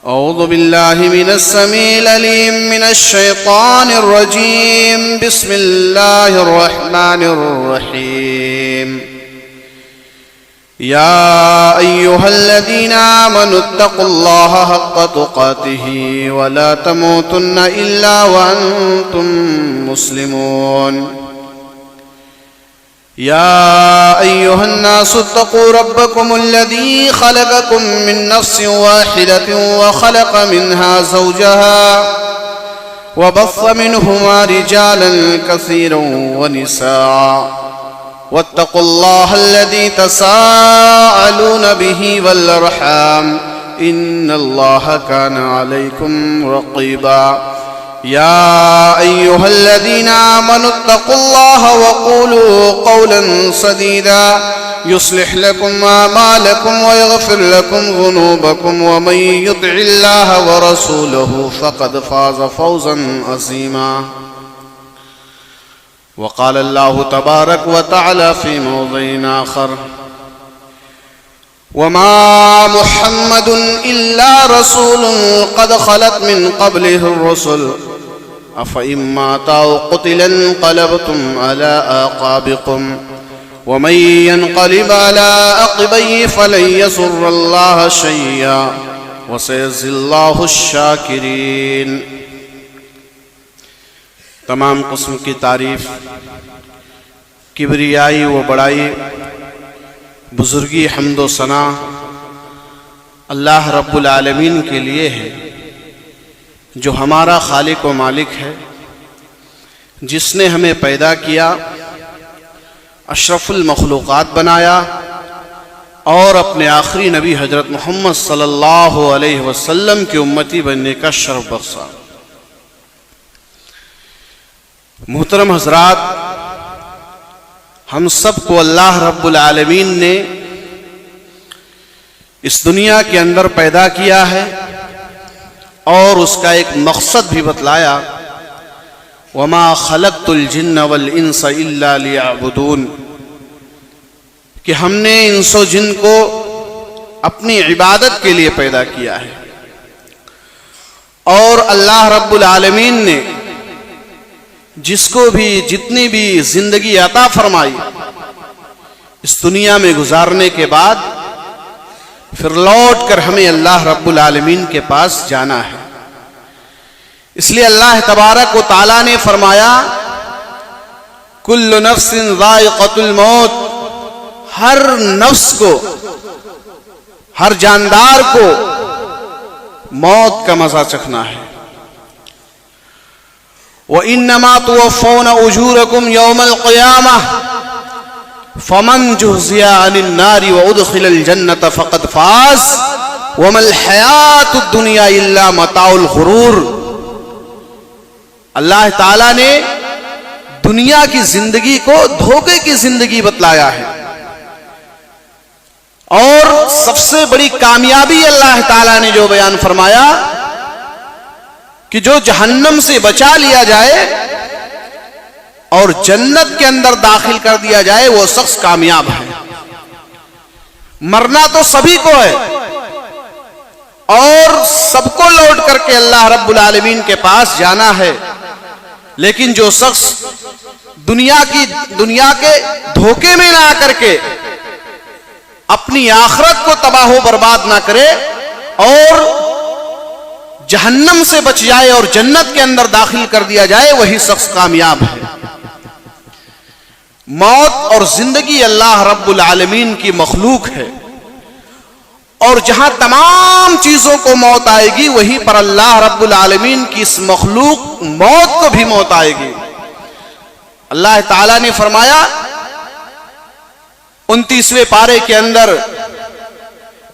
أعوذ بالله من السميع العليم من الشيطان الرجيم. بسم الله الرحمن الرحيم. يا أيها الذين آمنوا اتقوا الله حق تقاته ولا تموتن إلا وأنتم مسلمون. يا أيها الناس اتقوا ربكم الذي خلقكم من نفس واحدة وخلق منها زوجها وبث منهما رجالا كثيرا ونساء واتقوا الله الذي تساءلون به والأرحام إن الله كان عليكم رقيبا. يا أيها الذين آمنوا اتقوا الله وقولوا قولا سديدا يصلح لكم أعمالكم ويغفر لكم ذنوبكم ومن يطع الله ورسوله فقد فاز فوزا عظيما. وقال الله تبارك وتعالى في موضع آخر: وما محمد إلا رسول قد خلت من قبله الرسل أفإن مات أو قتل انقلبتم على أعقابكم ومن ينقلب على عقبيه فلن يضر الله شيئا وسيجزي الله الشاكرين. تمام قسم کی تعریف، کبریائی و بڑائی، بزرگی، حمد و ثنا اللہ رب العالمین کے لیے ہے، جو ہمارا خالق و مالک ہے، جس نے ہمیں پیدا کیا، اشرف المخلوقات بنایا اور اپنے آخری نبی حضرت محمد صلی اللہ علیہ وسلم کی امتی بننے کا شرف بخشا. محترم حضرات، ہم سب کو اللہ رب العالمین نے اس دنیا کے اندر پیدا کیا ہے اور اس کا ایک مقصد بھی بتلایا: وما خلقت الجن والانس الا لیعبدون، کہ ہم نے انس و جن کو اپنی عبادت کے لیے پیدا کیا ہے. اور اللہ رب العالمین نے جس کو بھی جتنی بھی زندگی عطا فرمائی، اس دنیا میں گزارنے کے بعد پھر لوٹ کر ہمیں اللہ رب العالمین کے پاس جانا ہے. اس لیے اللہ تبارک و تعالیٰ نے فرمایا: کل نفس ذائقۃ الموت، ہر نفس کو، ہر جاندار کو موت کا مزہ چکھنا ہے. وَإِنَّمَا تُوَفَّوْنَ أُجُورَكُمْ يَوْمَ الْقِيَامَةِ فَمَنْ جُزِيَ عَنِ النَّارِ وَأُدْخِلَ الْجَنَّةَ فَقَدْ فَازَ وَمَا الْحَيَاةُ الدُّنْيَا إِلَّا مَتَاعُ الْغُرُورِ. اللہ تعالیٰ نے دنیا کی زندگی کو دھوکے کی زندگی بتلایا ہے، اور سب سے بڑی کامیابی اللہ تعالیٰ نے جو بیان فرمایا کہ جو جہنم سے بچا لیا جائے اور جنت کے اندر داخل کر دیا جائے وہ شخص کامیاب ہے. مرنا تو سبھی کو ہے اور سب کو لوٹ کر کے اللہ رب العالمین کے پاس جانا ہے، لیکن جو شخص دنیا کے دھوکے میں نہ آ کر کے اپنی آخرت کو تباہ و برباد نہ کرے اور جہنم سے بچ جائے اور جنت کے اندر داخل کر دیا جائے، وہی شخص کامیاب ہے. موت اور زندگی اللہ رب العالمین کی مخلوق ہے، اور جہاں تمام چیزوں کو موت آئے گی وہیں پر اللہ رب العالمین کی اس مخلوق موت کو بھی موت آئے گی. اللہ تعالیٰ نے فرمایا 29ویں پارے کے اندر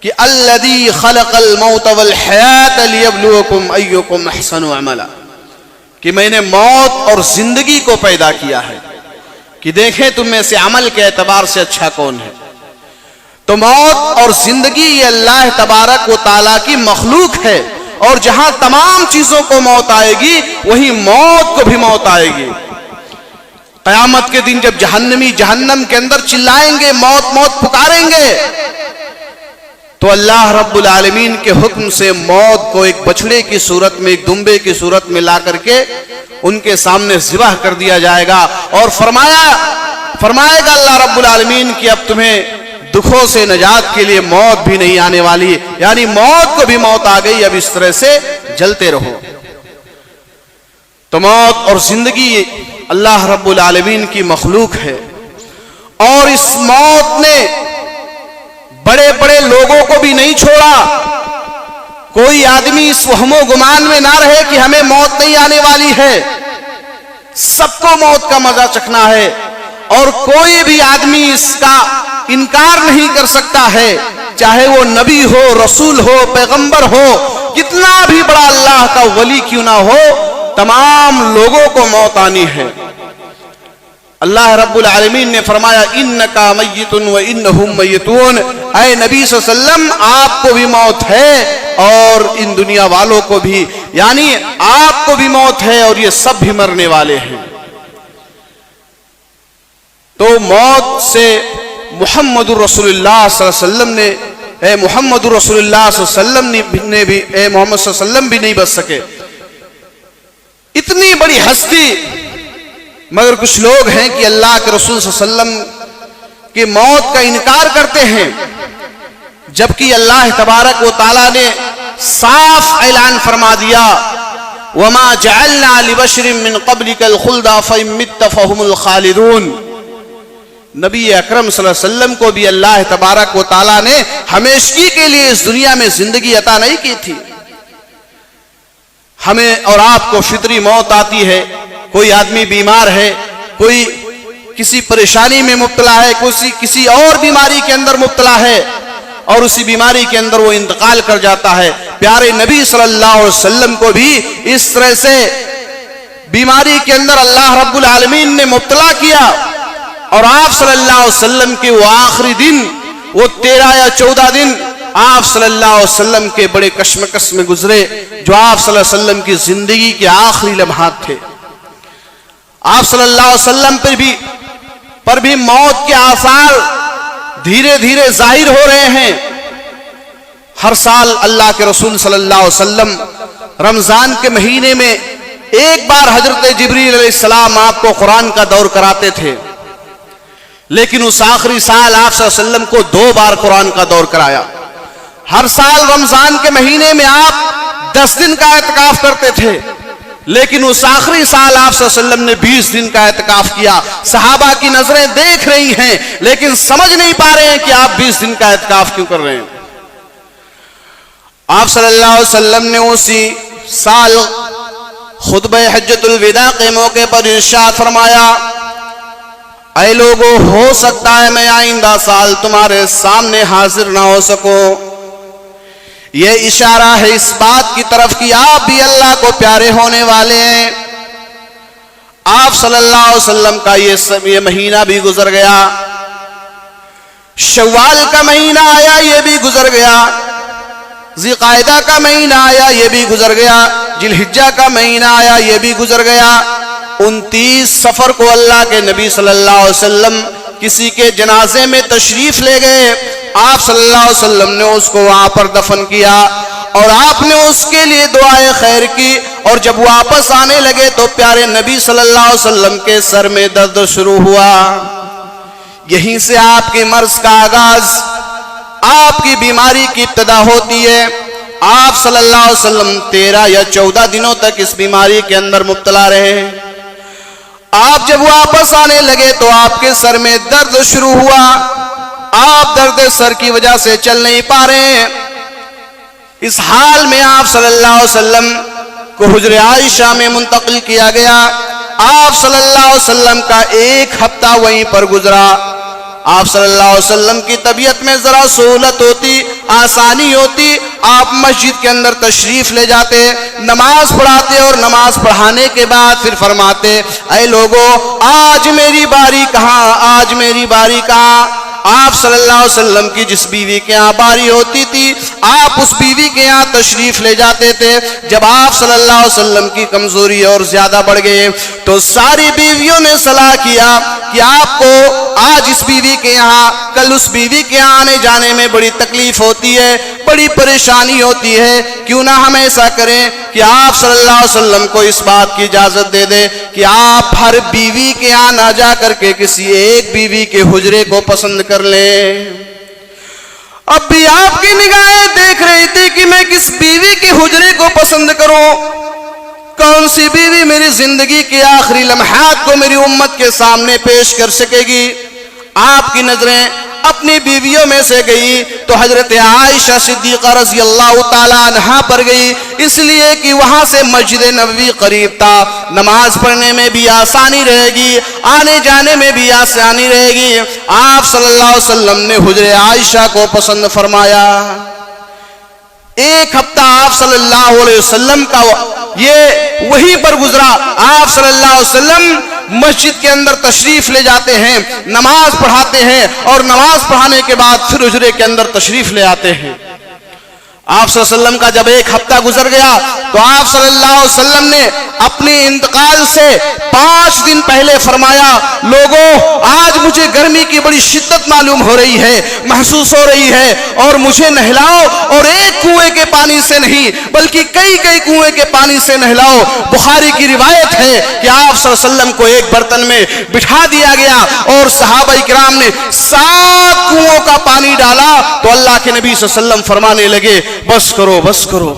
کہ الذی خلق الموت والحیات لیبلوکم ایکم احسن عملا، کہ میں نے موت اور زندگی کو پیدا کیا ہے کہ دیکھیں تم میں سے عمل کے اعتبار سے اچھا کون ہے. تو موت اور زندگی یہ اللہ تبارک و تعالیٰ کی مخلوق ہے، اور جہاں تمام چیزوں کو موت آئے گی وہی موت کو بھی موت آئے گی. قیامت کے دن جب جہنمی جہنم کے اندر چلائیں گے، موت موت پکاریں گے، تو اللہ رب العالمین کے حکم سے موت کو ایک بچڑے کی صورت میں، ایک دمبے کی صورت میں لا کر کے ان کے سامنے ذبح کر دیا جائے گا، اور فرمائے گا اللہ رب العالمین کہ اب تمہیں دکھوں سے نجات کے لیے موت بھی نہیں آنے والی، یعنی موت کو بھی موت آ گئی، اب اس طرح سے جلتے رہو۔ تو موت اور زندگی اللہ رب العالمین کی مخلوق ہے، اور اس موت نے بڑے بڑے لوگوں کو بھی نہیں چھوڑا۔ کوئی آدمی اس وہم و گمان میں نہ رہے کہ ہمیں موت نہیں آنے والی ہے، سب کو موت کا مزہ چکھنا ہے، اور کوئی بھی آدمی اس کا انکار نہیں کر سکتا ہے، چاہے وہ نبی ہو، رسول ہو، پیغمبر ہو، کتنا بھی بڑا اللہ کا ولی کیوں نہ ہو، تمام لوگوں کو موت آنی ہے۔ اللہ رب العالمین نے فرمایا انکا میت و انہم میتون، اے نبی صلی اللہ علیہ وسلم آپ کو بھی موت ہے اور ان دنیا والوں کو بھی، یعنی آپ کو بھی موت ہے اور یہ سب بھی مرنے والے ہیں۔ تو موت سے محمد رسول اللہ صلی اللہ علیہ وسلم نے، اے محمد رسول اللہ صلی اللہ علیہ وسلم نے بھی، اے محمد صلی اللہ علیہ وسلم بھی نہیں بچ سکے۔ اتنی بڑی ہستی، مگر کچھ لوگ ہیں کہ اللہ کے رسول صلی اللہ علیہ وسلم کی موت کا انکار کرتے ہیں، جبکہ اللہ تبارک و تعالیٰ نے صاف اعلان فرما دیا وَمَا جَعَلْنَا لِبَشْرٍ مِّن قَبْلِكَ الْخُلْدَ فَإِن مِّتَّ فَهُمُ الْخَالِدُونَ۔ نبی اکرم صلی اللہ علیہ وسلم کو بھی اللہ تبارک و تعالیٰ نے ہمیشگی کے لیے اس دنیا میں زندگی عطا نہیں کی تھی۔ ہمیں اور آپ کو فطری موت آتی ہے، کوئی آدمی بیمار ہے، کوئی کسی پریشانی میں مبتلا ہے، کسی اور بیماری کے اندر مبتلا ہے، اور اسی بیماری کے اندر وہ انتقال کر جاتا ہے۔ پیارے نبی صلی اللہ علیہ وسلم کو بھی اس طرح سے بیماری کے اندر اللہ رب العالمین نے مبتلا کیا، اور آپ صلی اللہ علیہ وسلم کے وہ آخری دن، وہ 13 یا 14 دن آپ صلی اللہ علیہ وسلم کے بڑے کشمکش میں گزرے، جو آپ صلی اللہ علیہ وسلم کی زندگی کے آخری لمحات تھے۔ آپ صلی اللہ علیہ وسلم پر بھی موت کے آثار دھیرے دھیرے ظاہر ہو رہے ہیں۔ ہر سال اللہ کے رسول صلی اللہ علیہ وسلم رمضان کے مہینے میں ایک بار حضرت جبریل علیہ السلام آپ کو قرآن کا دور کراتے تھے، لیکن اس آخری سال آپ صلی اللہ علیہ وسلم کو 2 بار قرآن کا دور کرایا۔ ہر سال رمضان کے مہینے میں آپ 10 دن کا اعتکاف کرتے تھے، لیکن اس آخری سال آپ صلی اللہ علیہ وسلم نے 20 دن کا اعتکاف کیا۔ صحابہ کی نظریں دیکھ رہی ہیں، لیکن سمجھ نہیں پا رہے ہیں کہ آپ 20 دن کا اعتکاف کیوں کر رہے ہیں۔ آپ صلی اللہ علیہ وسلم نے اسی سال خطبہ حجۃ الوداع کے موقع پر ارشاد فرمایا اے لوگو، ہو سکتا ہے میں آئندہ سال تمہارے سامنے حاضر نہ ہو سکوں۔ یہ اشارہ ہے اس بات کی طرف کہ آپ بھی اللہ کو پیارے ہونے والے ہیں۔ آپ صلی اللہ علیہ وسلم کا یہ مہینہ بھی گزر گیا، شوال کا مہینہ آیا، یہ بھی گزر گیا، ذی قعدہ کا مہینہ آیا، یہ بھی گزر گیا، ذی الحجہ کا مہینہ آیا، یہ بھی گزر گیا۔ 29 صفر کو اللہ کے نبی صلی اللہ علیہ وسلم کسی کے جنازے میں تشریف لے گئے۔ آپ صلی اللہ علیہ وسلم نے اس کو وہاں پر دفن کیا، اور آپ نے اس کے لیے دعائے خیر کی، اور جب واپس آنے لگے تو پیارے نبی صلی اللہ علیہ وسلم کے سر میں درد شروع ہوا۔ یہیں سے آپ کے مرض کا آغاز، آپ کی بیماری کی ابتدا ہوتی ہے۔ آپ صلی اللہ علیہ وسلم 13 یا 14 دنوں تک اس بیماری کے اندر مبتلا رہے۔ آپ جب واپس آنے لگے تو آپ کے سر میں درد شروع ہوا، آپ درد سر کی وجہ سے چل نہیں پا رہے ہیں۔ اس حال میں آپ صلی اللہ علیہ وسلم کو حجر عائشہ میں منتقل کیا گیا۔ آپ صلی اللہ علیہ وسلم کا 1 ہفتہ وہیں پر گزرا۔ آپ صلی اللہ علیہ وسلم کی طبیعت میں ذرا سہولت ہوتی، آسانی ہوتی، آپ مسجد کے اندر تشریف لے جاتے، نماز پڑھاتے، اور نماز پڑھانے کے بعد پھر فرماتے اے لوگو، آج میری باری کہاں، آج میری باری کہاں۔ آپ صلی اللہ علیہ وسلم کی جس بیوی کے یہاں باری ہوتی تھی آپ اس بیوی کے یہاں تشریف لے جاتے تھے. جب آپ صلی اللہ علیہ وسلم کی کمزوری اور زیادہ بڑھ گئے تو ساری بیویوں نے صلاح کیا کہ آپ کو آج اس بیوی کے یہاں کل اس بیوی کے یہاں آنے جانے میں بڑی تکلیف ہوتی ہے, بڑی پریشانی ہوتی ہے, کیوں نہ ہم ایسا کریں کہ آپ صلی اللہ علیہ وسلم کو اس بات کی اجازت دے دیں کہ آپ ہر بیوی کے یہاں نہ جا کر کے کسی ایک بیوی کے حجرے کو پسند کر لیں. اب بھی آپ کی نگاہیں دیکھ رہی تھی کہ میں کس بیوی کے حجرے کو پسند کروں, کون سی بیوی میری زندگی کے آخری لمحات کو میری امت کے سامنے پیش کر سکے گی. آپ کی نظریں اپنی بیویوں میں سے گئی تو حضرت عائشہ صدیقہ رضی اللہ تعالیٰ عنہا پر گئی, اس لیے کہ وہاں سے مسجد نبوی قریب تھا, نماز پڑھنے میں بھی آسانی رہے گی, آنے جانے میں بھی آسانی رہے گی. آپ صلی اللہ علیہ وسلم نے حجر عائشہ کو پسند فرمایا. ایک ہفتہ آپ صلی اللہ علیہ وسلم کا یہ وہیں پر گزرا. آپ صلی اللہ علیہ وسلم مسجد کے اندر تشریف لے جاتے ہیں, نماز پڑھاتے ہیں اور نماز پڑھانے کے بعد پھر حجرے کے اندر تشریف لے آتے ہیں. آپ صلی اللہ علیہ وسلم کا جب ایک ہفتہ گزر گیا تو آپ صلی اللہ علیہ وسلم نے اپنے انتقال سے 5 دن پہلے فرمایا, لوگوں آج مجھے گرمی کی بڑی شدت معلوم ہو رہی ہے, محسوس ہو رہی ہے, اور مجھے نہلاؤ, اور ایک کنویں کے پانی سے نہیں بلکہ کئی کنویں کے پانی سے نہلاؤ. بخاری کی روایت ہے کہ آپ صلی اللہ علیہ وسلم کو ایک برتن میں بٹھا دیا گیا اور صحابہ کرام نے 7 کنووں کا پانی ڈالا تو اللہ کے نبی صلی اللہ علیہ وسلم فرمانے لگے, بس کرو بس کرو.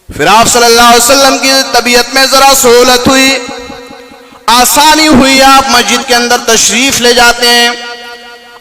پھر آپ صلی اللہ علیہ وسلم کی طبیعت میں ذرا سہولت ہوئی, آسانی ہوئی, آپ مسجد کے اندر تشریف لے جاتے ہیں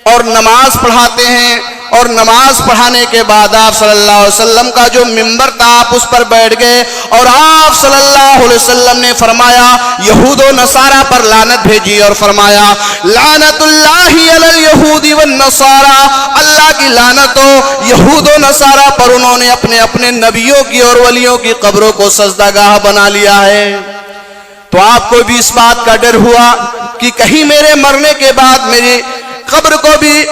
اور نماز پڑھاتے ہیں, اور نماز پڑھانے کے بعد آپ صلی اللہ علیہ وسلم کا جو منبر تھا آپ اس پر بیٹھ گئے اور آپ صلی اللہ علیہ وسلم نے فرمایا, یہود و نصارہ پر لعنت بھیجی اور فرمایا, لعنت اللہ علی الیہود والنصارہ, اللہ کی لعنت ہو یہود و نصارہ پر, انہوں نے اپنے اپنے نبیوں کی اور ولیوں کی قبروں کو سجدہ گاہ بنا لیا ہے. تو آپ کو بھی اس بات کا ڈر ہوا کہ کہیں میرے مرنے کے بعد میری قبر کو بھی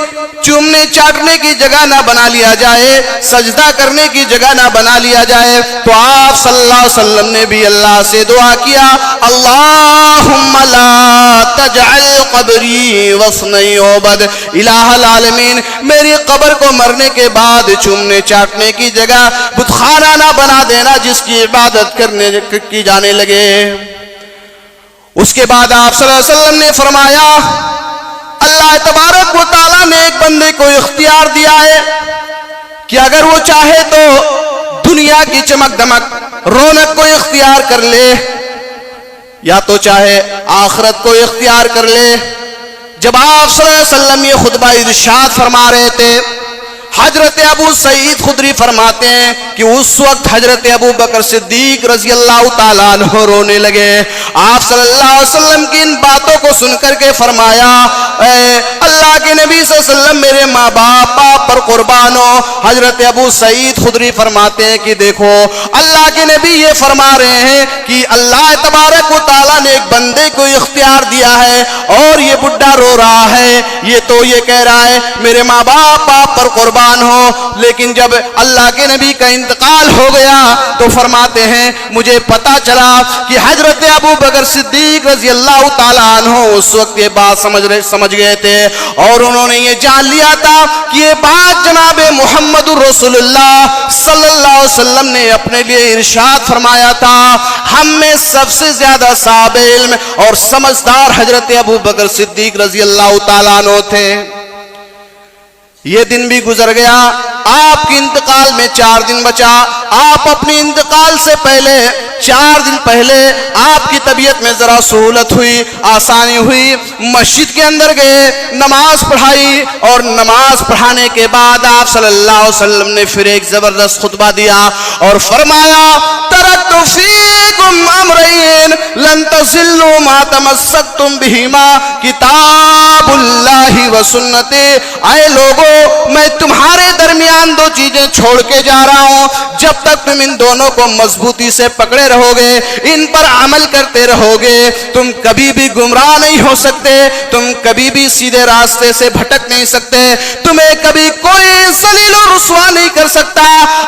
چومنے چاٹنے کی جگہ نہ بنا لیا جائے, سجدہ کرنے کی جگہ نہ بنا لیا جائے. تو آپ صلی اللہ علیہ وسلم نے بھی اللہ سے دعا کیا, اللہم لا تجعل قبری وصن یعبد, الہ العالمین میری قبر کو مرنے کے بعد چومنے چاٹنے کی جگہ بت خانہ نہ بنا دینا جس کی عبادت کرنے کی جانے لگے. اس کے بعد آپ صلی اللہ علیہ وسلم نے فرمایا, اللہ تبارک و تعالیٰ نے ایک بندے کو اختیار دیا ہے کہ اگر وہ چاہے تو دنیا کی چمک دمک رونق کو اختیار کر لے, یا تو چاہے آخرت کو اختیار کر لے. جب آپ صلی اللہ علیہ وسلم یہ خطبہ ارشاد فرما رہے تھے, حضرت ابو سعید خدری فرماتے ہیں کہ اس وقت حضرت ابو بکر صدیق رضی اللہ تعالیٰ عنہ رونے لگے. آپ صلی اللہ علیہ وسلم کی ان باتوں کو سن کر کے فرمایا, اے اللہ کے نبی صلی اللہ علیہ وسلم میرے ماں باپ پر قربان ہو. حضرت ابو سعید خدری فرماتے ہیں کہ دیکھو اللہ کے نبی یہ فرما رہے ہیں کہ اللہ تبارک و تعالیٰ نے ایک بندے کو اختیار دیا ہے اور یہ بڈھا رو رہا ہے, یہ تو یہ کہہ رہا ہے میرے ماں باپ پر قربان ہو. لیکن جب اللہ کے نبی کا انتقال ہو گیا تو فرماتے ہیں مجھے پتا چلا کہ حضرت ابو بکر صدیق رضی اللہ تعالیٰ عنہ اس وقت یہ بات سمجھ گئے تھے اور انہوں نے یہ جان لیا تھا کہ یہ بات جناب محمد رسول اللہ صلی اللہ علیہ وسلم نے اپنے لیے ارشاد فرمایا تھا. ہم میں سب سے زیادہ صاحب علم اور سمجھدار حضرت ابو بکر صدیق رضی اللہ تعالیٰ عنہ تھے. یہ دن بھی گزر گیا, آپ کے انتقال میں 4 دن بچا. آپ اپنے انتقال سے پہلے 4 دن پہلے آپ کی طبیعت میں ذرا سہولت ہوئی, آسانی ہوئی, مسجد کے اندر گئے, نماز پڑھائی, اور نماز پڑھانے کے بعد آپ صلی اللہ علیہ وسلم نے پھر ایک زبردست خطبہ دیا اور فرمایا, ترکت فیکم علیکم امرین لن تضلوا ما تمسکتم بہما کتاب اللہ و سنتی. اے لوگو میں تمہارے درمیان دو چیزیں چھوڑ کے جا رہا ہوں، جب تک تم ان دونوں کو مضبوطی سے پکڑے رہو گے، ان پر عمل کرتے رہو گے، تم کبھی بھی گمراہ نہیں ہو سکتے، تم کبھی بھی سیدھے راستے سے بھٹک نہیں سکتے، تمہیں کبھی کوئی ذلیل و رسوا نہیں کر سکتا.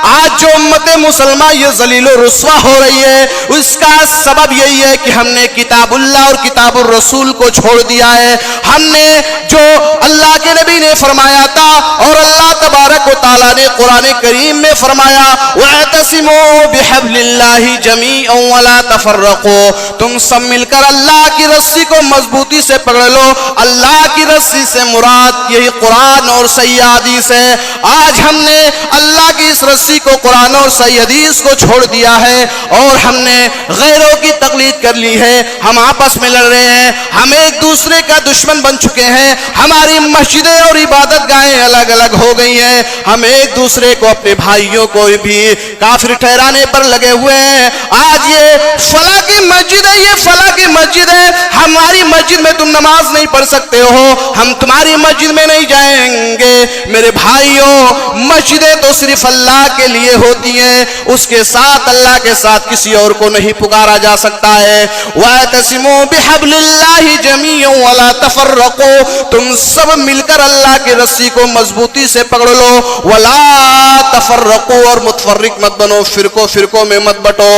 آج جو امت مسلمہ یہ ذلیل و رسوا ہو رہی ہے، اس کا سبب یہی ہے کہ ہم نے کتاب اللہ اور کتاب الرسول کو چھوڑ دیا ہے. ہم نے جو اللہ کے نبی نے فرمایا تھا اور اللہ تبارک و تعالیٰ نے قرآن کریم میں فرمایا وَاعْتَصِمُوا بِحَبْلِ اللَّهِ جَمِيعًا وَلَا تَفَرَّقُوا، تم سب مل کر اللہ کی رسی کو مضبوطی سے پکڑ لو. اللہ کی رسی سے مراد یہی قرآن اور صحیح حدیث ہے. آج ہم نے اللہ کی اس رسی کو، قرآن اور صحیح حدیث کو چھوڑ دیا ہے اور ہم نے غیروں کی تقلید کر لی ہے. ہم آپس میں لڑ رہے ہیں، ہم ایک دوسرے کا دشمن بن چکے ہیں، ہماری مسجدیں اور عبادت گاہیں الگ الگ ہو گئی ہیں، ہم ایک دوسرے کو، اپنے بھائیوں کو بھی کافر ٹھہرانے پر لگے ہوئے ہیں. آج یہ فلاں کی مسجد ہے، یہ فلاں کی مسجد ہے، ہماری مسجد میں تم نماز نہیں پڑھ سکتے ہو، ہم تمہاری مسجد میں نہیں جائیں گے. میرے بھائیوں، مسجدیں تو صرف اللہ کے لیے ہوتی ہیں، اس کے ساتھ، اللہ کے ساتھ کسی اور کو نہیں پکارا جا سکتا ہے. وَاعْتَصِمُوا بِحَبْلِ اللَّهِ جَمِيعًا وَلَا تَفَرَّقُوا، تم سب مل کر اللہ کی رسی کو مضبوطی سے پکڑ لو. وَلَا تَفَرَّقُوا، اور متفرق مت بنو، فرقوں میں مت بٹو.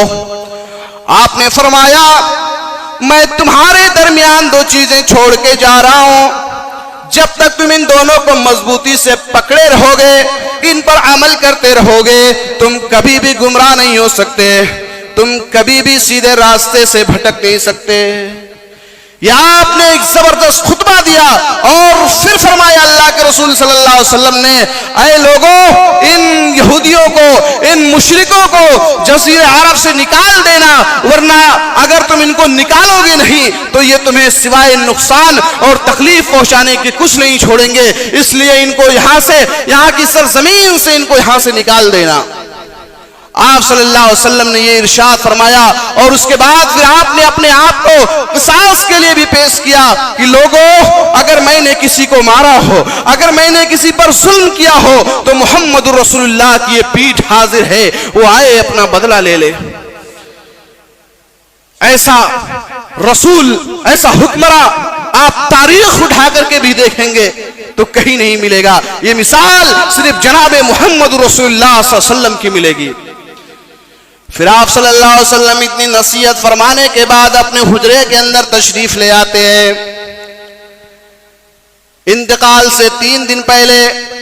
آپ نے فرمایا میں تمہارے درمیان دو چیزیں چھوڑ کے جا رہا ہوں، جب تک تم ان دونوں کو مضبوطی سے پکڑے رہو گے، ان پر عمل کرتے رہو گے، تم کبھی بھی گمراہ نہیں ہو سکتے، تم کبھی بھی سیدھے راستے سے بھٹک نہیں سکتے. یہاں آپ نے ایک زبردست خطبہ دیا اور پھر فرمایا اللہ کے رسول صلی اللہ علیہ وسلم نے، اے لوگوں، ان یہودیوں کو، ان مشرکوں کو جزیرہ عرب سے نکال دینا، ورنہ اگر تم ان کو نکالو گے نہیں تو یہ تمہیں سوائے نقصان اور تکلیف پہنچانے کے کچھ نہیں چھوڑیں گے، اس لیے ان کو یہاں سے، یہاں کی سرزمین سے ان کو یہاں سے نکال دینا. آپ صلی اللہ علیہ وسلم نے یہ ارشاد فرمایا اور اس کے بعد پھر آپ نے اپنے آپ کو قصاص کے لیے بھی پیش کیا کہ لوگوں، اگر میں نے کسی کو مارا ہو، اگر میں نے کسی پر ظلم کیا ہو تو محمد رسول اللہ کی یہ پیٹھ حاضر ہے، وہ آئے اپنا بدلہ لے لے. ایسا رسول، ایسا حکمراں آپ تاریخ اٹھا کر کے بھی دیکھیں گے تو کہیں نہیں ملے گا. یہ مثال صرف جناب محمد رسول اللہ صلی اللہ علیہ وسلم کی ملے گی. پھر آپ صلی اللہ علیہ وسلم اتنی نصیحت فرمانے کے بعد اپنے حجرے کے اندر تشریف لے آتے ہیں. انتقال سے 3 دن پہلے،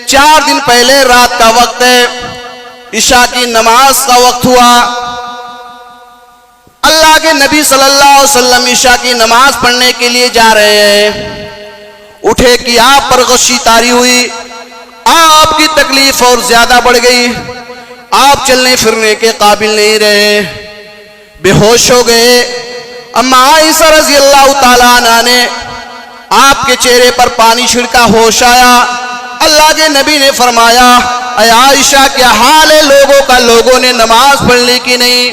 4 دن پہلے رات کا وقت ہے، عشاء کی نماز کا وقت ہوا. اللہ کے نبی صلی اللہ علیہ وسلم عشاء کی نماز پڑھنے کے لیے جا رہے ہیں. اٹھے کہ آپ پر غشی طاری ہوئی، آپ کی تکلیف اور زیادہ بڑھ گئی، آپ چلنے پھرنے کے قابل نہیں رہے، بے ہوش ہو گئے. اما عائشہ رضی اللہ تعالیٰ عنہ نے آپ کے چہرے پر پانی چھڑکا، ہوش آیا. اللہ کے نبی نے فرمایا اے عائشہ کیا حال ہے لوگوں کا، لوگوں نے نماز پڑھ لی کہ نہیں؟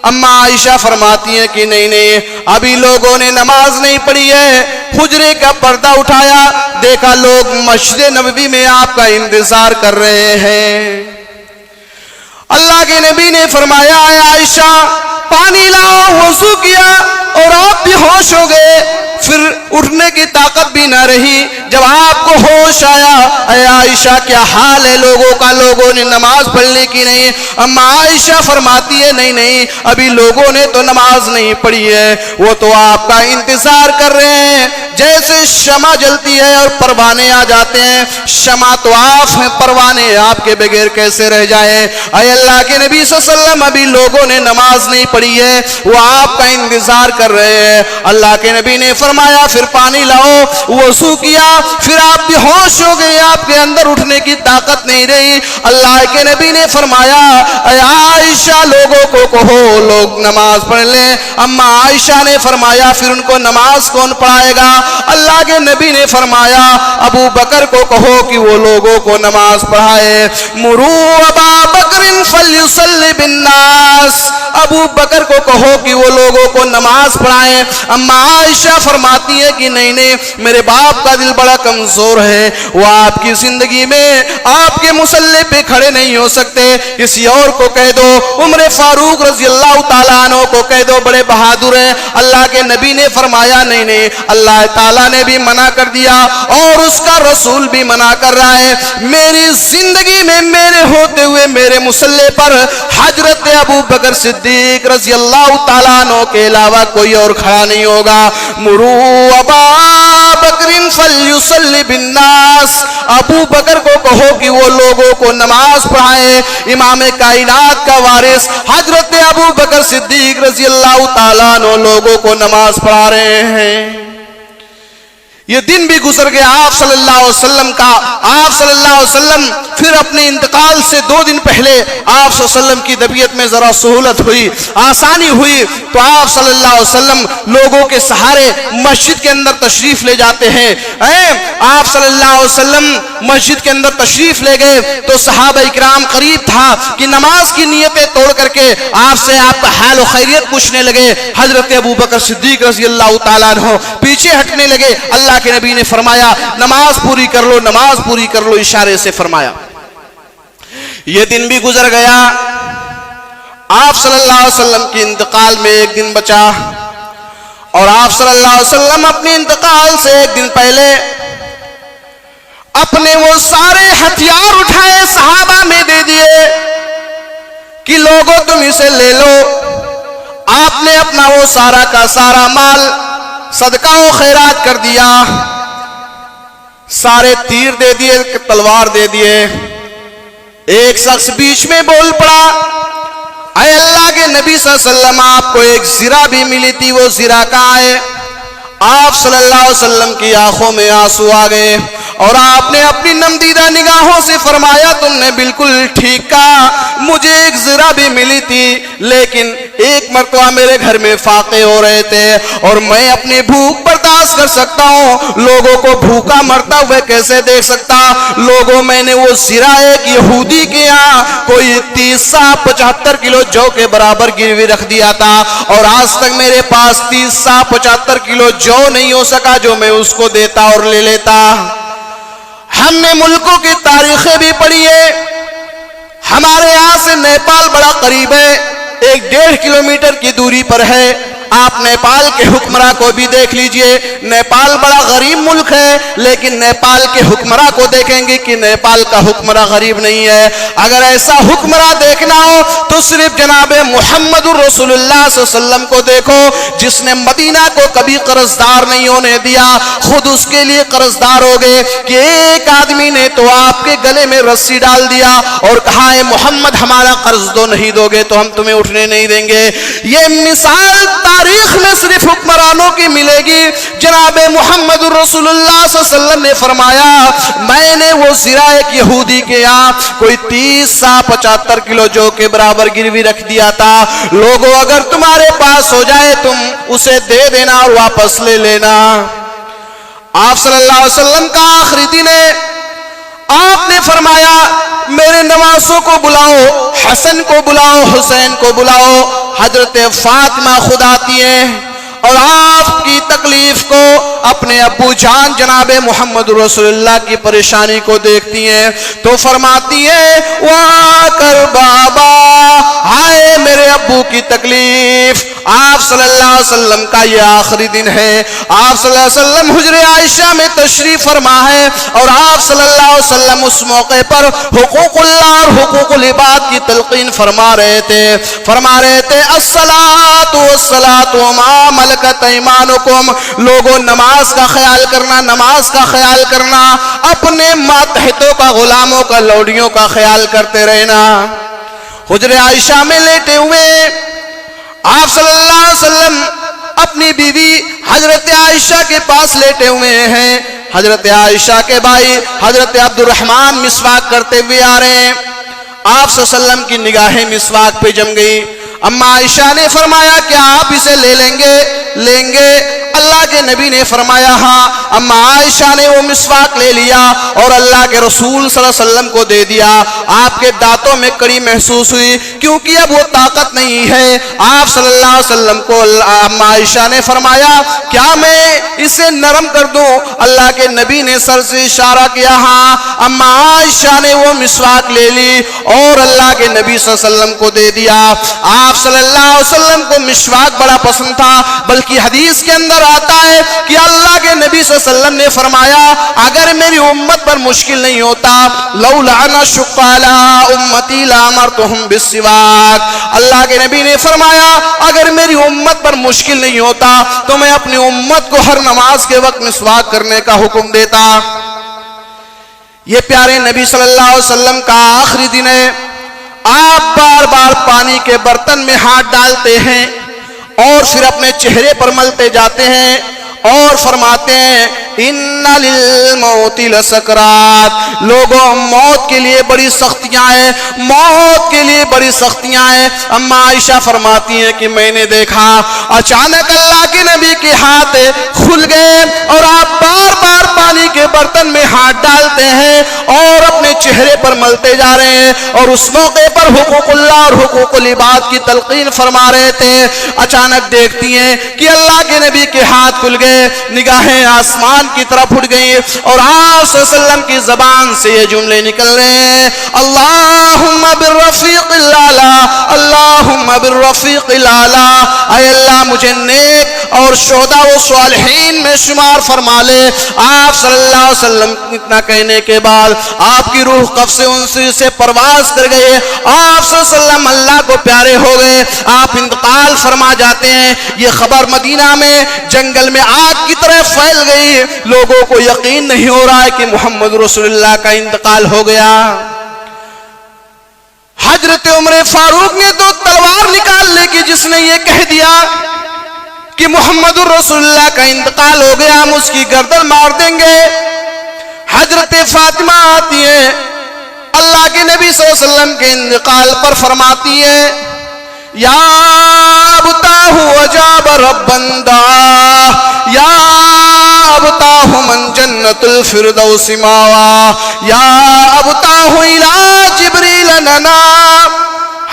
اما عائشہ فرماتی ہیں کہ نہیں، ابھی لوگوں نے نماز نہیں پڑھی ہے. حجرے کا پردہ اٹھایا، دیکھا لوگ مسجد نبوی میں آپ کا انتظار کر رہے ہیں. اللہ کے نبی نے فرمایا اے عائشہ پانی لاؤ. وضو کیا اور آپ بھی ہوش ہو گئے، پھر اٹھنے کی طاقت بھی نہ رہی. جب آپ کو ہوش آیا اے عائشہ کیا حال ہے لوگوں کا، لوگوں نے نماز پڑھ لی کہ نہیں؟ اما عائشہ فرماتی ہے نہیں، ابھی لوگوں نے تو نماز نہیں پڑھی ہے، وہ تو آپ کا انتظار کر رہے ہیں. جیسے شمع جلتی ہے اور پروانے آ جاتے ہیں، شمع تو آپ ہیں، پروانے آپ کے بغیر کیسے رہ جائے؟ اے اللہ کے نبی صلی اللہ علیہ وسلم ابھی لوگوں نے نماز نہیں پڑھی ہے، وہ آپ کا انتظار کر رہے ہیں. اللہ کے نبی نے فرمایا پھر پانی لاؤ. وضو کیا، پھر آپ بھی ہوش ہو گئے، آپ کے اندر اٹھنے کی طاقت نہیں رہی. اللہ کے نبی نے فرمایا اے عائشہ لوگوں کو کہو لوگ نماز پڑھ لیں. اما عائشہ نے فرمایا پھر ان کو نماز کون پڑھائے گا؟ اللہ کے نبی نے فرمایا ابو بکر کو کہو کہ وہ لوگوں کو نماز پڑھائے. مروا ابا بکر فلیصلی بالناس، ابو بکر کو کہو کہ وہ لوگوں کو نماز پڑھائیں۔ اما عائشہ فرماتی ہے کہ نہیں نہیں، میرے باپ کا دل بڑا کمزور ہے، وہ آپ کی زندگی میں آپ کے مصلی پہ کھڑے نہیں ہو سکتے، کسی اور کو کہہ دو۔ عمر فاروق رضی اللہ تعالیٰ عنہ کو کہہ دو، بڑے بہادر ہیں۔ اللہ کے نبی نے فرمایا نہیں نہیں، اللہ تعالیٰ نے بھی منع کر دیا اور اس کا رسول بھی منع کر رہا ہے۔ میری زندگی میں میرے ہوتے ہوئے میرے مصلی پر حضرت ابو بکر صدیق رضی اللہ تعالیٰ عنہ کے علاوہ کوئی اور کھڑا نہیں ہوگا۔ مرو ابا بکر فلیصلی بالناس، ابو بکر کو کہو کہ وہ لوگوں کو نماز پڑھائے۔ امام کائنات کا وارث حضرت ابو بکر صدیق رضی اللہ تعالیٰ عنہ لوگوں کو نماز پڑھا رہے ہیں۔ یہ دن بھی گزر گیا آپ صلی اللہ علیہ وسلم کا۔ آپ صلی اللہ علیہ وسلم پھر اپنے انتقال سے 2 دن پہلے آپ صلی اللہ علیہ وسلم کی طبیعت میں ذرا سہولت ہوئی، آسانی ہوئی، تو آپ صلی اللہ علیہ وسلم لوگوں کے سہارے مسجد کے اندر تشریف لے جاتے ہیں۔ آپ صلی اللہ علیہ وسلم مسجد کے اندر تشریف لے گئے تو صحابہ اکرام قریب تھا کہ نماز کی نیتیں توڑ کر کے آپ سے آپ کا حال و خیریت پوچھنے لگے۔ حضرت ابو بکر صدیق رضی اللہ تعالیٰ عنہ پیچھے ہٹنے لگے۔ اللہ کے نبی نے فرمایا نماز پوری کر لو، نماز پوری کر لو، اشارے سے فرمایا۔ یہ دن بھی گزر گیا۔ آپ صلی اللہ علیہ وسلم کے انتقال میں 1 دن بچا، اور آپ صلی اللہ علیہ وسلم اپنے انتقال سے 1 دن پہلے اپنے وہ سارے ہتھیار اٹھائے، صحابہ میں دے دیے کہ لوگوں تم اسے لے لو۔ آپ نے اپنا وہ سارا کا سارا مال صدقہ و خیرات کر دیا، سارے تیر دے دیے، تلوار دے دیے۔ ایک شخص بیچ میں بول پڑا، اے اللہ کے نبی صلی اللہ علیہ وسلم، آپ کو ایک زرہ بھی ملی تھی، وہ زرہ کہاں ہے؟ آپ صلی اللہ علیہ وسلم کی آنکھوں میں آنسو آ گئے، اور آپ نے اپنی نمدیدہ نگاہوں سے فرمایا تم نے بالکل ٹھیک کہا، مجھے ایک زرہ بھی ملی تھی، لیکن ایک مرتبہ میرے گھر میں فاقے ہو رہے تھے اور میں اپنی بھوک برداشت کر سکتا ہوں، لوگوں کو بھوکا مرتا ہوئے کیسے دیکھ سکتا۔ لوگوں میں نے وہ زرہ ایک یہودی کے یہاں کوئی 30 سا 75 کلو جو کے برابر گروی رکھ دیا تھا، اور آج تک میرے پاس 30 سا 75 کلو جو نہیں ہو سکا جو میں اس کو دیتا اور لے لیتا۔ ہم نے ملکوں کی تاریخیں بھی پڑھی ہے، ہمارے یہاں سے نیپال بڑا قریب ہے، 1.5 کلومیٹر کی دوری پر ہے۔ آپ نیپال کے حکمراں کو بھی دیکھ لیجئے، نیپال بڑا غریب ملک ہے، لیکن نیپال کے حکمراں کو دیکھیں گے کہ نیپال کا حکمراں غریب نہیں ہے۔ اگر ایسا حکمراں دیکھنا ہو تو صرف جناب محمد رسول اللہ صلی اللہ علیہ وسلم کو دیکھو، جس نے مدینہ کو کبھی قرضدار نہیں ہونے دیا، خود اس کے لیے قرضدار ہو گئے کہ ایک آدمی نے تو آپ کے گلے میں رسی ڈال دیا اور کہا ہے محمد ہمارا قرض دو، نہیں دو گے تو ہم تمہیں اٹھنے نہیں دیں گے۔ یہ مثال تاریخ میں صرف حکمرانوں کی ملے گی۔ جناب محمد رسول اللہ صلی اللہ علیہ وسلم نے فرمایا میں نے وہ زرہ ایک یہودی کے یہاں کوئی 30 سا 75 کلو جو کے برابر گروی رکھ دیا تھا، لوگوں اگر تمہارے پاس ہو جائے تم اسے دے دینا اور واپس لے لینا۔ آپ صلی اللہ علیہ وسلم کا آخری دن ہے، آپ نے فرمایا میرے نواسوں کو بلاؤ، حسن کو بلاؤ، حسین کو بلاؤ۔ حضرت فاطمہ خود آتی ہیں اور آپ کی تکلیف کو، اپنے ابو جان جناب محمد رسول اللہ کی پریشانی کو دیکھتی ہیں تو فرماتی ہیں وہاں کر بابا، آئے میرے ابو کی تکلیف۔ آپ صلی اللہ علیہ وسلم کا یہ آخری دن ہے، آپ صلی اللہ علیہ وسلم حجر عائشہ میں تشریف فرما ہے، اور آپ صلی اللہ علیہ وسلم اس موقع پر حقوق اللہ اور حقوق العباد کی تلقین فرما رہے تھے الصلاۃ والصلاۃ وما ملکت ایمانکم، لوگوں نماز کا خیال کرنا، نماز کا خیال کرنا، اپنے ماتحتوں کا، غلاموں کا، لوڈیوں کا خیال کرتے رہنا۔ حجر عائشہ میں لیٹے ہوئے آپ صلی اللہ علیہ وسلم اپنی بیوی حضرت عائشہ کے پاس لیٹے ہوئے ہیں۔ حضرت عائشہ کے بھائی حضرت عبد الرحمن مسواک کرتے ہوئے آ رہے ہیں، آپ صلی اللہ علیہ وسلم کی نگاہیں مسواک پہ جم گئی۔ اما عائشہ نے فرمایا کیا آپ اسے لے لیں گے؟ اللہ کے نبی نے فرمایا ہاں۔ اما عائشہ نے وہ مسواک لے لیا اور اللہ کے رسول صلی اللہ علیہ وسلم کو دے دیا۔ آپ کے دانتوں میں کڑی محسوس ہوئی کیونکہ اب وہ طاقت نہیں ہے۔ آپ صلی اللہ علیہ وسلم کو اما عائشہ نے فرمایا کیا میں اسے نرم کر دوں؟ اللہ کے نبی نے سر سے اشارہ کیا ہاں۔ اما عائشہ نے وہ مسواک لے لی اور اللہ کے نبی صلی اللہ علیہ وسلم کو دے دیا۔ آپ صلی اللہ علیہ وسلم کو مسواک بڑا پسند تھا، بلکہ حدیث کے اندر آتا ہے کہ اللہ کے نبی صلی اللہ علیہ وسلم نے فرمایا اگر میری امت پر مشکل نہیں ہوتا لولا ان اشق علی امتی لامرتهم بالسواک، اللہ کے نبی نے فرمایا اگر میری امت پر مشکل نہیں ہوتا تو میں اپنی امت کو ہر نماز کے وقت مسواک کرنے کا حکم دیتا۔ یہ پیارے نبی صلی اللہ علیہ وسلم کا آخری دن ہے۔ آپ بار بار پانی کے برتن میں ہاتھ ڈالتے ہیں اور پھر اپنے چہرے پر ملتے جاتے ہیں اور فرماتے ہیں ان للموت لسکرات، لوگوں موت کے لیے بڑی سختیاں ہیں، موت کے لیے بڑی سختیاں ہیں۔ اما عائشہ فرماتی ہیں کہ میں نے دیکھا اچانک اللہ کے نبی کے ہاتھ کھل گئے اور آپ بار بار پانی کے برتن میں ہاتھ ڈالتے ہیں اور اپنے چہرے پر ملتے جا رہے ہیں، اور اس موقع پر حقوق اللہ اور حقوق العباد کی تلقین فرما رہے تھے۔ اچانک دیکھتی ہیں کہ اللہ کے نبی کے ہاتھ کھل گئے، نگاہیں آسمان کی طرف اٹھ گئی اور آپ صلی اللہ علیہ وسلم کی زبان سے یہ جملے نکل رہے ہیں اللہم بالرفیق الاعلی، اللہم بالرفیق الاعلی، اے اللہ مجھے نیک اور شہداء و صالحین میں شمار فرما لے۔ آپ صلی اللہ علیہ وسلم اتنا کہنے کے بعد آپ کی روح قبض انسی سے پرواز کر گئے، آپ صلی اللہ علیہ وسلم اللہ کو پیارے ہو گئے، آپ انتقال فرما جاتے ہیں۔ یہ خبر مدینہ میں جنگل میں آگ کی طرح پھیل گئی، لوگوں کو یقین نہیں ہو رہا ہے کہ محمد رسول اللہ کا انتقال ہو گیا۔ حضرت عمر فاروق نے تو تلوار نکال لی کہ جس نے یہ کہہ دیا کہ محمد رسول اللہ کا انتقال ہو گیا ہم اس کی گردن مار دیں گے۔ حضرت فاطمہ آتی ہے، اللہ کے نبی صلی اللہ علیہ وسلم کے انتقال پر فرماتی ہے یا ابتاہ وجاب ربن دعا، یا ابتاہ من جنت الفردوس ماوا، یا ابتاہ الى جبریل ننا۔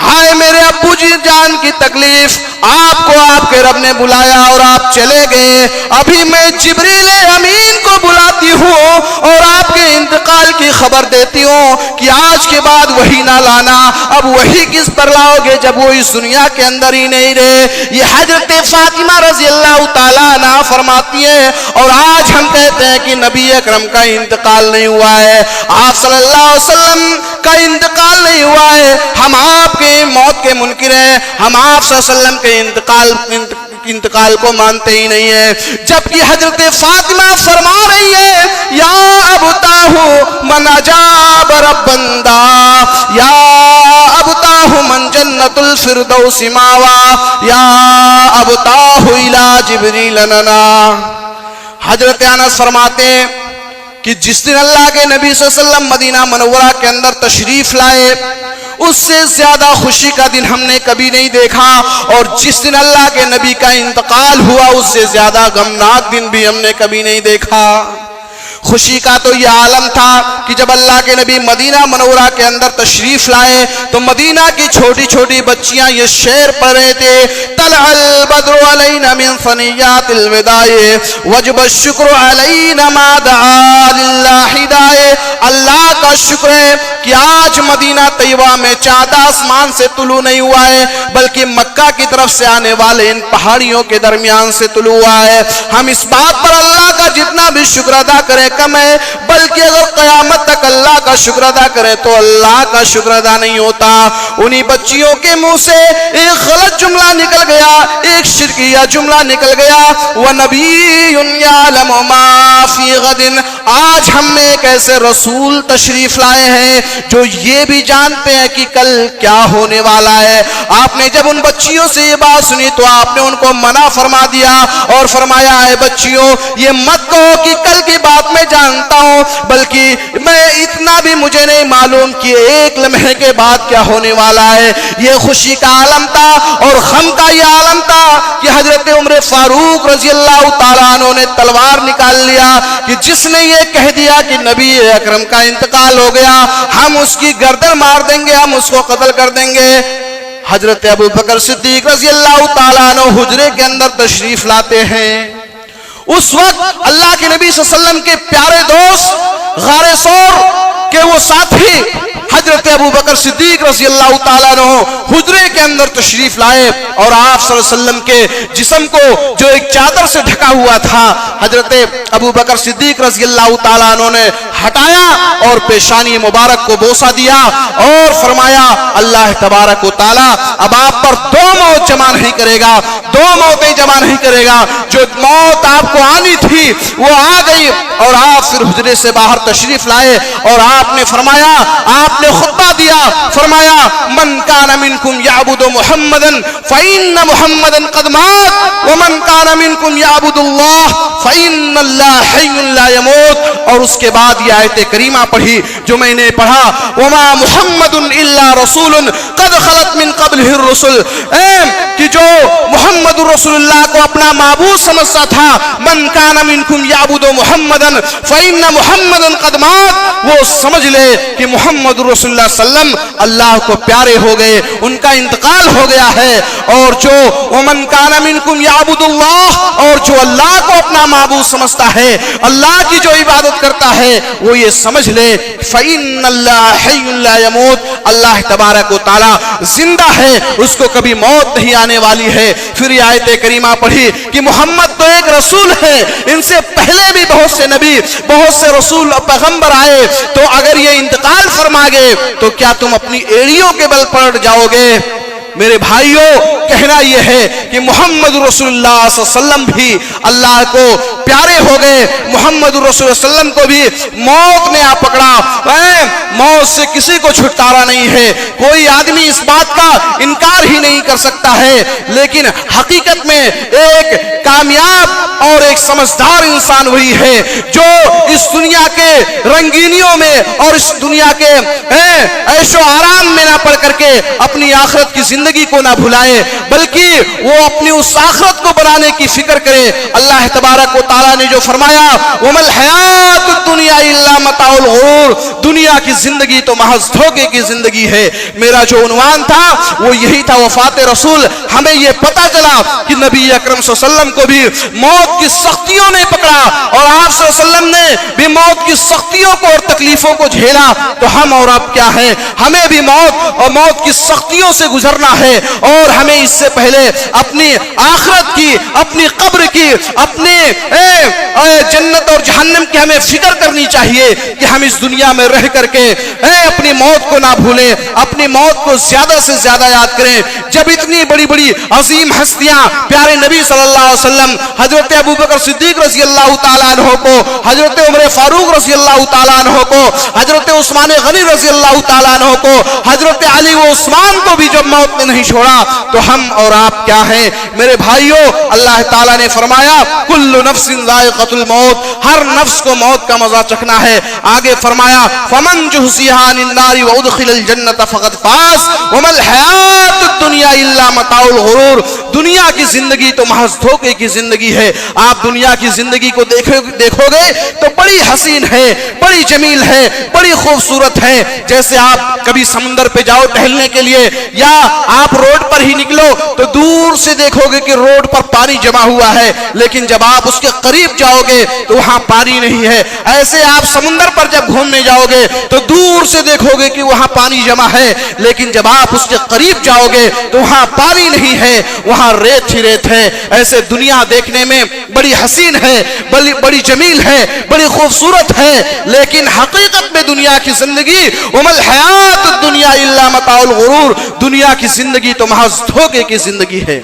ہائے میرے ابو جی جان کی تکلیف، آپ کو آپ کے رب نے بلایا اور آپ چلے گئے، ابھی میں جبریل امین کو بلاتی ہوں اور آپ کے انتقال کی خبر دیتی ہوں کہ آج کے بعد وحی نہ لانا۔ اب وحی کس پر لاؤ گے جب وہ اس دنیا کے اندر ہی نہیں رہے؟ یہ حضرت فاطمہ رضی اللہ تعالیٰ عنہ فرماتی ہے، اور آج ہم کہتے ہیں کہ نبی اکرم کا انتقال نہیں ہوا ہے، آپ صلی اللہ علیہ وسلم کا انتقال نہیں ہوا ہے، ہم آپ کے موت کے منکر ہیں، ہم آپ صلی اللہ علیہ وسلم کے انتقال کو مانتے ہی نہیں ہیں، جبکہ حضرت فاطمہ فرما رہی ہے یا ابتاہ من اجاب ربن دعا، یا ابتاہ من جنت الفردوس ماوا، یا ابتاہ الی جبریل ننا۔ حضرت انس فرماتے ہیں کہ جس دن اللہ کے نبی صلی اللہ علیہ وسلم مدینہ منورہ کے اندر تشریف لائے اس سے زیادہ خوشی کا دن ہم نے کبھی نہیں دیکھا، اور جس دن اللہ کے نبی کا انتقال ہوا اس سے زیادہ غمناک دن بھی ہم نے کبھی نہیں دیکھا۔ خوشی کا تو یہ عالم تھا کہ جب اللہ کے نبی مدینہ منورہ کے اندر تشریف لائے تو مدینہ کی چھوٹی چھوٹی بچیاں یہ شعر پڑھ رہے تھے طلع البدر علینا من ثنیات الوداع وجب الشکر علینا ما دعا للہ داع۔ اللہ کا شکر ہے کہ آج مدینہ طیبہ میں چاند آسمان سے طلوع نہیں ہوا ہے بلکہ مکہ کی طرف سے آنے والے ان پہاڑیوں کے درمیان سے طلوع ہوا ہے۔ ہم اس بات پر اللہ کا جتنا بھی شکر ادا کریں کم ہے، بلکہ اگر قیامت تک اللہ کا شکر ادا کرے تو اللہ کا شکر ادا نہیں ہوتا۔ انہی بچیوں کے منہ سے ایک غلط جملہ نکل گیا، ایک شرکیہ جملہ نکل گیا وَنَبِيٌّ يَعْلَمُ مَا فِي غَدٍ۔ آج ہم میں ایک ایسے رسول تشریف لائے ہیں جو یہ بھی جانتے ہیں کہ کل کیا ہونے والا ہے. آپ نے جب ان بچیوں سے یہ بات سنی تو آپ نے ان کو منع فرما دیا اور فرمایا اے بچیوں یہ مت کہو کہ کل کی بات میں جانتا ہوں, بلکہ میں اتنا بھی مجھے نہیں معلوم کہ ایک لمحے کے بعد کیا ہونے والا ہے. یہ خوشی کا عالم تھا اور غم کا یہ عالم تھا کہ حضرت عمر فاروق رضی اللہ تعالیٰ عنہ نے تلوار نکال لیا کہ جس نے یہ کہہ دیا کہ نبی اکرم کا انتقال ہو گیا ہم اس کی گردن مار دیں گے, ہم اس کو قتل کر دیں گے. حضرت ابو بکر صدیق رضی اللہ تعالیٰ عنہ حجرے کے اندر تشریف لاتے ہیں. اس وقت اللہ کے نبی صلی اللہ علیہ وسلم کے پیارے دوست غار ثور کے وہ ساتھی حضرت ابو بکر صدیق رضی اللہ تعالیٰ عنہ حجرے کے اندر تشریف لائے اور آپ صلی اللہ علیہ وسلم کے جسم کو جو ایک چادر سے ڈھکا ہوا تھا حضرت ابو بکر صدیق رضی اللہ تعالیٰ عنہ نے ہٹایا اور پیشانی مبارک کو بوسہ دیا اور فرمایا اللہ تبارک و تعالیٰ اب آپ پر دو موت جمع نہیں کرے گا, دو موتیں جمع نہیں کرے گا. جو موت آپ کو آنی تھی وہ آ گئی. اور آپ پھر حجرے سے باہر تشریف لائے اور آپ نے فرمایا, آپ نے خطبہ دیا, فرمایا من کان منکم یعبد محمدا فإن محمدا قد مات ومن کان منکم یعبد اللہ فإن اللہ حی لا يموت. اور اس کے بعد یہ آیت کریمہ پڑھی جو میں نے پڑھا وما محمد الا رسول قد خلت من قبلہ الرسل, کہ جو محمد رسول اللہ کو اپنا معبود سمجھتا تھا من کان منکم یعبد محمدا فإن محمدا قد مات, وہ سمجھ لے کہ محمد رسول اللہ صلی اللہ علیہ وسلم اللہ کو پیارے ہو گئے, ان کا انتقال ہو گیا ہے. اور جو ومن کان منکم یعبد اللہ, اور جو اللہ کو اپنا معبود سمجھتا ہے اللہ کی جو عبادت کرتا ہے وہ یہ سمجھ لے فإن اللہ حی لا يموت, اللہ تبارک و تعالی زندہ ہے, اس کو کبھی موت نہیں آنے والی ہے. پھر یہ آیت کریمہ پڑھی کہ محمد تو ایک رسول ہے, ان سے پہلے بھی بہت سے نبی بہت سے رسول پیغمبر آئے, تو اگر یہ انتقال فرما گئے تو کیا تم اپنی ایڑیوں کے بل پڑ جاؤ گے؟ میرے بھائیوں کہنا یہ ہے کہ محمد رسول اللہ صلی اللہ علیہ وسلم بھی اللہ کو پیارے ہو گئے. محمد رسول اللہ علیہ وسلم کو بھی موت نے آ پکڑا, موت سے کسی کو چھٹکارا نہیں ہے. کوئی آدمی اس بات کا انکار ہی نہیں کر سکتا ہے, لیکن حقیقت میں ایک کامیاب اور ایک سمجھدار انسان وہی ہے جو اس دنیا کے رنگینیوں میں اور اس دنیا کے عیش و آرام میں نہ پڑ کر کے اپنی آخرت کی زندگی کو نہ بھلائے, بلکہ وہ اپنی اس آخرت کو بنانے کی فکر کرے. اللہ تبارک و تعالیٰ نے جو فرمایا وَمَا الْحَيَاةُ الدُّنْيَا إِلَّا مَتَاعُ الْغُرُورِ, دنیا کی زندگی تو محض دھوکے کی زندگی ہے. میرا جو عنوان تھا وہ یہی تھا وفات رسول. ہمیں یہ پتا چلا کہ نبی اکرم صلی اللہ علیہ وسلم کو بھی موت کی سختیوں نے پکڑا اور آپ صلی اللہ علیہ وسلم نے بھی موت کی سختیوں کو اور تکلیفوں کو جھیلا. تو ہم اور اب کیا ہیں, ہمیں بھی موت اور موت کی سختیوں سے گزرنا ہے, اور ہمیں اس سے پہلے اپنی آخرت کی, اپنی قبر کی, اپنے جنت اور جہنم کی ہمیں فکر کرنی چاہیے کہ ہم اس دنیا میں رہ کر کے اپنی موت کو نہ بھولیں, اپنی موت کو زیادہ سے زیادہ یاد کریں. جب اتنی بڑی بڑی عظیم ہستیاں پیارے نبی صلی اللہ علیہ وسلم, حضرت ابو بکر صدیق رضی اللہ تعالیٰ عنہ کو, حضرت عمر فاروق رضی اللہ تعالیٰ عنہ کو, حضرت عثمان غنی رضی اللہ تعالیٰ عنہ کو, حضرت علی و عثمان کو بھی جب موت نے نہیں چھوڑا تو ہم اور آپ کیا ہیں؟ میرے بھائیوں اللہ تعالیٰ نے فرمایا کل نفس ذائقۃ الموت, ہر نفس کو موت کا مزہ چکھنا ہے. آگے فرمایا فمن زحزح عن النار وادخل الجنۃ فقد فاز وما الحیاۃ الدنیا الا متاع الغرور. دنیا کی زندگی تو محض دھوکے کی زندگی ہے. آپ دنیا کی زندگی کو دیکھو گے تو بڑی حسین ہے, بڑی جمیل ہے, بڑی خوبصورت ہے. جیسے آپ کبھی سمندر پہ جاؤ ٹہلنے کے لیے, یا آپ روڈ پر ہی نکلو تو دور سے دیکھو گے کہ روڈ پر پانی جمع ہوا ہے, لیکن جب آپ اس کے قریب جاؤ گے تو وہاں پانی نہیں ہے. ایسے آپ سمندر پر جب گھومنے جاؤ گے تو دور سے دیکھو گے کہ وہاں پانی جمع ہے, لیکن جب آپ اس کے قریب جاؤ گے تو وہاں پانی نہیں ہے, وہاں ریت ہی ریت ہے. ایسے دنیا دیکھنے میں بڑی حسین ہے, بڑی جمیل ہے, بڑی خوبصورت ہے, لیکن حقیقت میں دنیا کی زندگی وما الحیاۃ الدنیا الا متاع الغرور, دنیا کی زندگی تو محض دھوکے کی زندگی ہے.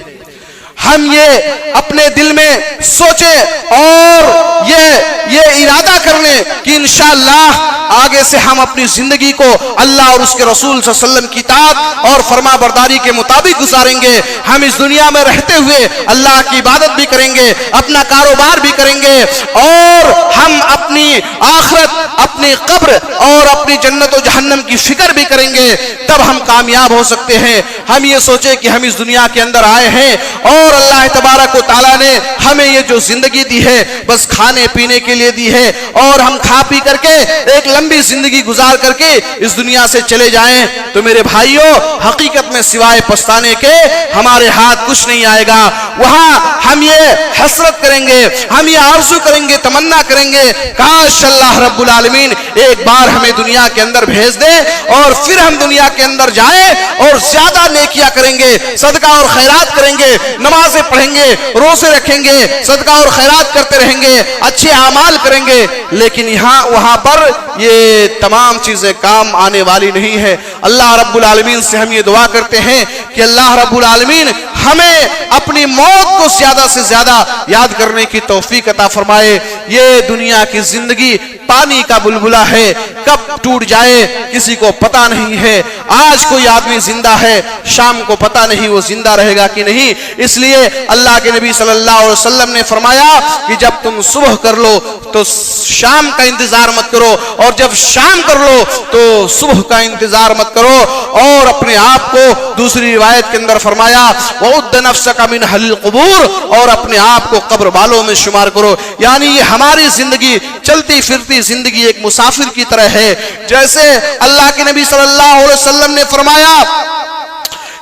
ہم یہ اپنے دل میں سوچیں اور یہ ارادہ کر لیں کہ انشاءاللہ آگے سے ہم اپنی زندگی کو اللہ اور اس کے رسول صلی اللہ علیہ وسلم کی اطاعت اور فرما برداری کے مطابق گزاریں گے. ہم اس دنیا میں رہتے ہوئے اللہ کی عبادت بھی کریں گے, اپنا کاروبار بھی کریں گے, اور ہم اپنی آخرت, اپنی قبر اور اپنی جنت و جہنم کی فکر بھی کریں گے. تب ہم کامیاب ہو سکتے ہیں. ہم یہ سوچیں کہ ہم اس دنیا کے اندر آئے ہیں اور اللہ تبارک و تعالیٰ نے ہمیں یہ جو زندگی دی ہے بس کھانے پینے کے لیے دی ہے, اور ہم کھا پی کر کے ایک لمبی زندگی گزار کر کے اس دنیا سے چلے جائیں. تو میرے بھائیوں, حقیقت میں سوائے پچھتانے کے ہمارے ہاتھ کچھ نہیں آئے گا. وہاں ہم یہ حسرت کریں گے, ہم یہ آرزو کریں گے, تمنا کریں گے, کاش اللہ رب العالمین ایک بار ہمیں دنیا کے اندر بھیج دے اور پھر ہم دنیا کے اندر جائیں اور زیادہ نیکیاں کریں گے, صدقہ اور خیرات کریں گے, نمازیں پڑھیں گے, روزے رکھیں گے, صدقہ اور خیرات کرتے رہیں گے, اچھے اعمال کریں گے. لیکن وہاں پر یہ تمام چیزیں کام آنے والی نہیں ہے. اللہ رب العالمین سے ہم یہ دعا کرتے ہیں کہ اللہ رب العالمین ہمیں اپنی موت کو زیادہ سے زیادہ یاد کرنے کی توفیق عطا فرمائے. یہ دنیا کی زندگی پانی کا بلبلہ ہے, کب ٹوٹ جائے کسی کو پتا نہیں ہے. آج کوئی آدمی زندہ ہے, شام کو پتا نہیں وہ زندہ رہے گا کہ نہیں. اس لیے اللہ کے نبی صلی اللہ علیہ وسلم نے فرمایا کہ جب تم صبح کر لو تو شام کا انتظار مت کرو, اور جب شام کر لو تو صبح کا انتظار مت کرو. اور اپنے آپ کو دوسری روایت کے اندر فرمایا وَعُدَّ نَفْسَكَ مِنْ أَهْلِ الْقُبُورِ, اور اپنے آپ کو قبر والوں میں شمار کرو. یعنی یہ ہماری زندگی چلتی پھرتی زندگی ایک مسافر کی طرح ہے. جیسے اللہ کے نبی صلی اللہ علیہ وسلم نے فرمایا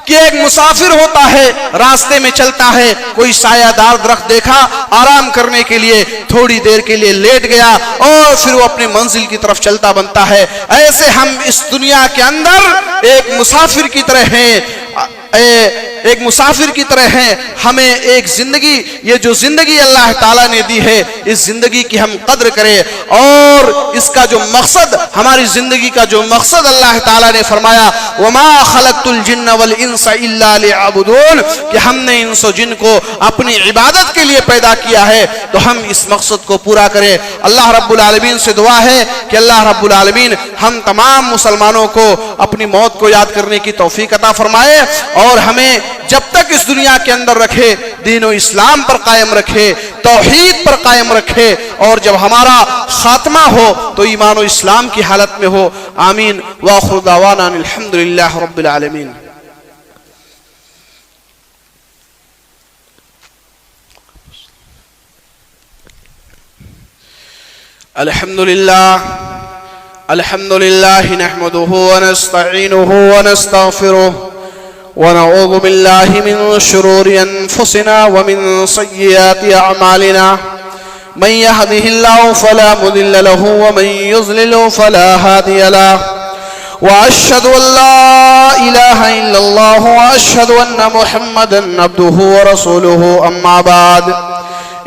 کہ ایک مسافر ہوتا ہے, راستے میں چلتا ہے, کوئی سایہ دار درخت دیکھا, آرام کرنے کے لیے تھوڑی دیر کے لیے لیٹ گیا اور پھر وہ اپنے منزل کی طرف چلتا بنتا ہے. ایسے ہم اس دنیا کے اندر ایک مسافر کی طرح ہیں, ایک مسافر کی طرح ہیں. ہمیں ایک زندگی, یہ جو زندگی اللہ تعالیٰ نے دی ہے, اس زندگی کی ہم قدر کریں, اور اس کا جو مقصد, ہماری زندگی کا جو مقصد اللہ تعالیٰ نے فرمایا وَمَا خَلَقْتُ الْجِنَّ وَالْإِنسَ إِلَّا لِيَعْبُدُونَ, کہ ہم نے انس و جن کو اپنی عبادت کے لیے پیدا کیا ہے, تو ہم اس مقصد کو پورا کریں. اللہ رب العالمین سے دعا ہے کہ اللہ رب العالمین ہم تمام مسلمانوں کو اپنی موت کو یاد کرنے کی توفیق عطا فرمائے, اور ہمیں جب تک اس دنیا کے اندر رکھے دین و اسلام پر قائم رکھے, توحید پر قائم رکھے, اور جب ہمارا خاتمہ ہو تو ایمان و اسلام کی حالت میں ہو. آمین. وآخر دعوانا الحمدللہ رب العالمین. الحمدللہ نحمده ونستعینه ونستغفره ونعوذ بالله من شرور أنفسنا ومن سيئات أعمالنا. من يهده الله فلا مضل له ومن يضلل فلا هادي له. وأشهد أن لا إله إلا الله وأشهد أن محمدا عبده ورسوله. أما بعد,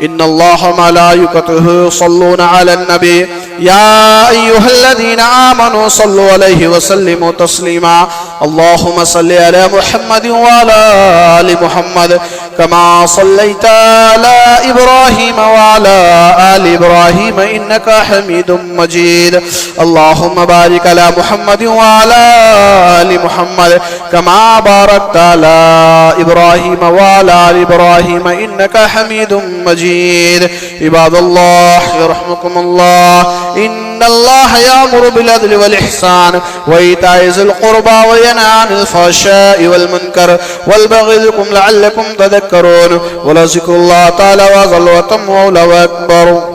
إن الله وملائكته يصلون على النبي يا أيها الذين آمنوا صلوا عليه وسلموا تسليما. اللهم صل على محمد وعلى آل محمد كما صليت على إبراهيم وعلى آل إبراهيم إنك حميد مجيد. اللهم بارك على محمد وعلى آل محمد كما باركت على إبراهيم وعلى آل إبراهيم إنك حميد مجيد. عباد الله يرحمكم الله, إن الله يأمر بالعدل والإحسان وإيتاء ذي القربى وينهى عن الفحشاء والمنكر والبغي يعظكم لعلكم تذكرون. ولذكر الله تعالى أعظم وأتم وأولى وأكبر.